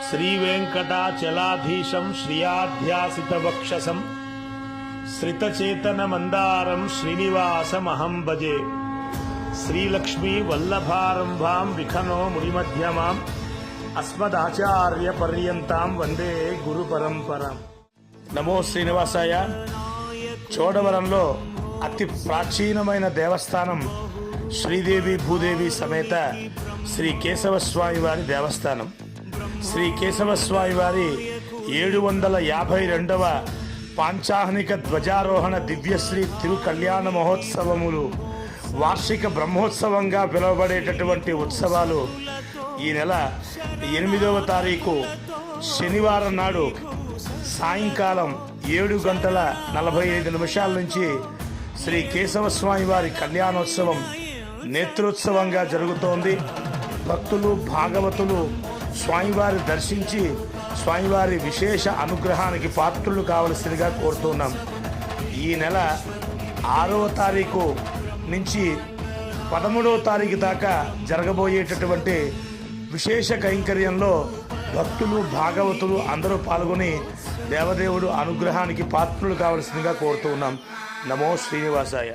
శ్రీవేంకటాచలాధీశం శ్రియాధ్యాసితవక్షసం శ్రితచేతనమందారం శ్రీనివాసమహం భజే. శ్రీలక్ష్మీ వల్లభారంభాం విఖనో మునిమధ్యమాం అస్మదాచార్య పర్యంతాం వందే గురు పరంపరాం. నమో శ్రీనివాసాయ. చోడవరంలో అతి ప్రాచీనమైన దేవస్థానం శ్రీదేవి భూదేవి సమేత శ్రీ కేశవస్వామి వారి దేవస్థానం. శ్రీ కేశవస్వామి వారి 752వ పాంచాహ్నిక ధ్వజారోహణ దివ్యశ్రీ తిరు కళ్యాణ మహోత్సవములు వార్షిక బ్రహ్మోత్సవంగా పిలువబడేటటువంటి ఉత్సవాలు ఈ నెల 8వ తారీఖు శనివారం నాడు సాయంకాలం 7:45 నుంచి శ్రీ కేశవస్వామి వారి కళ్యాణోత్సవం నేత్రోత్సవంగా జరుగుతోంది. భక్తులు భాగవతులు స్వామివారి దర్శించి స్వామివారి విశేష అనుగ్రహానికి పాత్రులు కావలసిందిగా కోరుతున్నాం. ఈ నెల 6వ తారీఖు నుంచి 13వ తారీఖు దాకా జరగబోయేటటువంటి విశేష కైంకర్యంలో భక్తులు భాగవతులు అందరూ పాల్గొని దేవదేవుడు అనుగ్రహానికి పాత్రులు కావలసిందిగా కోరుతున్నాం. నమో శ్రీనివాసాయ.